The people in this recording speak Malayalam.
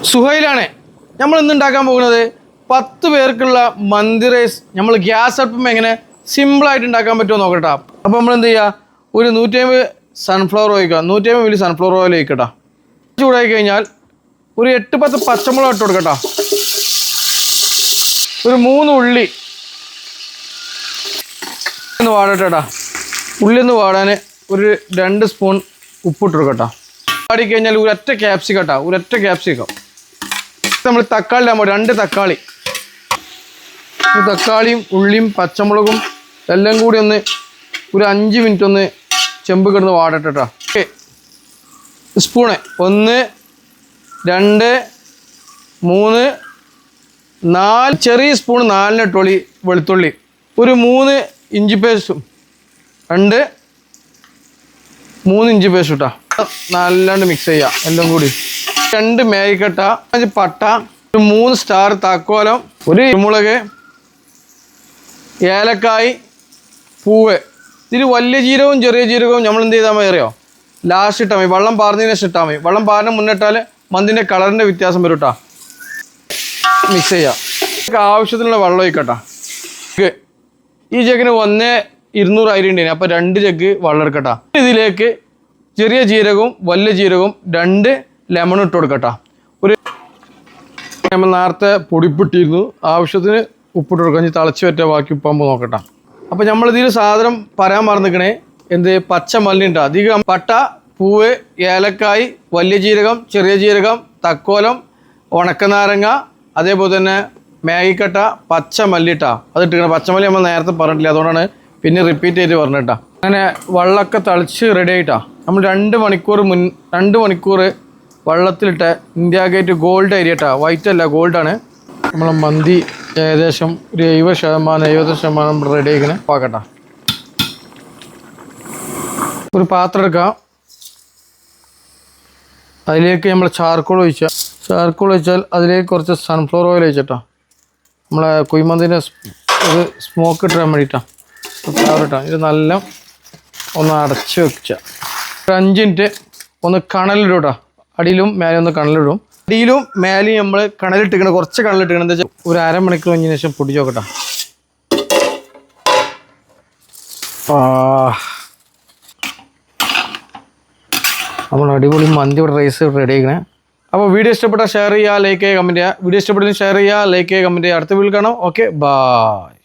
സുഹൈലാണ്. നമ്മൾ ഇന്ന് ഉണ്ടാക്കാൻ പോകുന്നത് 10 പേർക്കുള്ള മന്തി റൈസ് നമ്മൾ ഗ്യാസ് അടുപ്പം എങ്ങനെ സിമ്പിളായിട്ട് ഉണ്ടാക്കാൻ പറ്റുമോ നോക്കട്ടാ. അപ്പോൾ നമ്മൾ എന്ത് ചെയ്യുക, ഒരു 150 സൺഫ്ലവർ ഒഴിക്കുക, 150 മില്ലി സൺഫ്ലവർ ഓയിൽ ഒഴിക്കട്ടാ. ചൂടായി കഴിഞ്ഞാൽ ഒരു 8-10 പച്ചമുളക് ഇട്ട് കൊടുക്കട്ടാ. ഒരു 3 ഉള്ളി ഒന്ന് വാടട്ടാ. ഉള്ളി ഒന്ന് വാടാൻ ഒരു 2 സ്പൂൺ ഉപ്പിട്ട് കൊടുക്കട്ടാ. വാടിക്കഴിഞ്ഞാൽ ഒരൊറ്റ ക്യാപ്സിക്കം നമ്മൾ തക്കാളി ആകുമ്പോൾ 2 തക്കാളി, തക്കാളിയും ഉള്ളിയും പച്ചമുളകും എല്ലാം കൂടി ഒന്ന് ഒരു 5 മിനിറ്റ് ഒന്ന് ചെമ്പ് കിടന്ന് വാടട്ടാ. സ്പൂണ് 1 2 3 4 ചെറിയ സ്പൂൺ 4 ഇട്ടോളി വെളുത്തുള്ളി, ഒരു 3 ഇഞ്ചി പേസ്റ്റും 3 ഇഞ്ചി പേസ്റ്റ് ഇട്ടാ. നല്ലാണ്ട് മിക്സ് ചെയ്യുക എല്ലാം കൂടി. 2 മേഗിക്കട്ട, 5 പട്ട, ഒരു 3 സ്റ്റാർ താക്കോലം, ഒരു കുരുമുളക്, ഏലക്കായ്, പൂവ്. ഇതിൽ വലിയ ജീരകവും ചെറിയ ജീരകവും നമ്മൾ എന്ത് ചെയ്താൽ മതി അറിയോ, ലാസ്റ്റ് ഇട്ടാൽ മതി. വെള്ളം പാർന്നതിന് ശേഷം ഇട്ടാൽ മതി. വെള്ളം പാറിന് മുന്നിട്ടാൽ മന്തിൻ്റെ കളറിൻ്റെ വ്യത്യാസം വരും കേട്ടോ. മിക്സ് ചെയ്യുക. ആവശ്യത്തിനുള്ള വെള്ളം ഒഴിക്കട്ടെ. ഈ ജഗ്ഗിന് 1-200 അരി ഉണ്ടായിരുന്നു, അപ്പോൾ 2 ജഗ്ഗ് വെള്ളം എടുക്കട്ടെ. ഇതിലേക്ക് ചെറിയ ജീരകവും വലിയ ജീരകവും 2 ലെമൺ ഇട്ട് കൊടുക്കട്ടെ. ഒരു നമ്മൾ നേരത്തെ പൊടിപ്പിട്ടിരുന്നു, ആവശ്യത്തിന് ഉപ്പിട്ട് കൊടുക്കാം. തിളച്ച് പറ്റാൻ ബാക്കി ഉപ്പാകുമ്പോൾ നോക്കട്ടെ. അപ്പോൾ നമ്മളിതിൽ സാധനം പറയാൻ മറന്നിരിക്കണേ, എന്ത് പച്ചമല്ലി ഉണ്ട്, അധികം പട്ട, പൂവ്, ഏലക്കായ്, വലിയ ജീരകം, ചെറിയ ജീരകം, തക്കോലം, ഉണക്കനാരങ്ങ, അതേപോലെ തന്നെ മേഗിക്കട്ട, പച്ചമല്ലിട്ടാ. അതിട്ടിരിക്കണം. പച്ചമല്ലി നമ്മൾ നേരത്തെ പറഞ്ഞിട്ടില്ല, അതുകൊണ്ടാണ് പിന്നെ റിപ്പീറ്റ് ചെയ്ത് പറഞ്ഞിട്ടാ. അങ്ങനെ വെള്ളമൊക്കെ തളിച്ച് റെഡി ആയിട്ടാ. നമ്മൾ 2 മണിക്കൂർ വെള്ളത്തിലിട്ട് ഇന്ത്യ ഗേറ്റ് ഗോൾഡ് അരി കേട്ടോ, വൈറ്റ് അല്ല ഗോൾഡാണ്. നമ്മളെ മന്തി ഏകദേശം ഒരു 70% റെഡി ആയിക്കണേ. പാക്കട്ടെ. ഒരു പാത്രം എടുക്കാം, അതിലേക്ക് നമ്മൾ ചാർക്കോൾ ഒഴിച്ചാൽ അതിലേക്ക് കുറച്ച് സൺഫ്ലവർ ഓയിൽ ഒഴിച്ചിട്ടാ. നമ്മളെ കുഴിമന്തിൻ്റെ ഒരു സ്മോക്ക് ഇട്ടാൻ വേണ്ടിയിട്ടാണ് ഫ്ലവർ ഇട്ടാൽ. ഇത് നല്ല ഒന്ന് അടച്ച് വെച്ച ഒരു 5 മിനിറ്റ് ഒന്ന് കണലിടും കേട്ടോ. അടിയിലും മേലെ ഒന്ന് കണലിടും. അടിയിലും മേലെയും നമ്മൾ കണലിട്ടിക്കണം, കുറച്ച് കണലിട്ടിക്കണം. എന്താ വെച്ചാൽ ഒരു അരമണിക്കൂർ കഴിഞ്ഞതിന് ശേഷം പൊടിച്ച് നോക്കട്ടെ. നമ്മൾ അടിപൊളി മന്തി ഇവിടെ റൈസ് റെഡി ആക്കണേ. അപ്പോൾ വീഡിയോ ഇഷ്ടപ്പെട്ടാൽ ഷെയർ ചെയ്യുക, ലൈക്ക് ചെയ്യുക, കമൻറ്റ് ചെയ്യുക. വീഡിയോ ഇഷ്ടപ്പെട്ടെങ്കിൽ ഷെയർ ചെയ്യുക, ലൈക്ക് ചെയ്യുക, കമൻറ്റ് ചെയ്യുക. അടുത്ത വീഡിയോ കാണാം. Okay, by.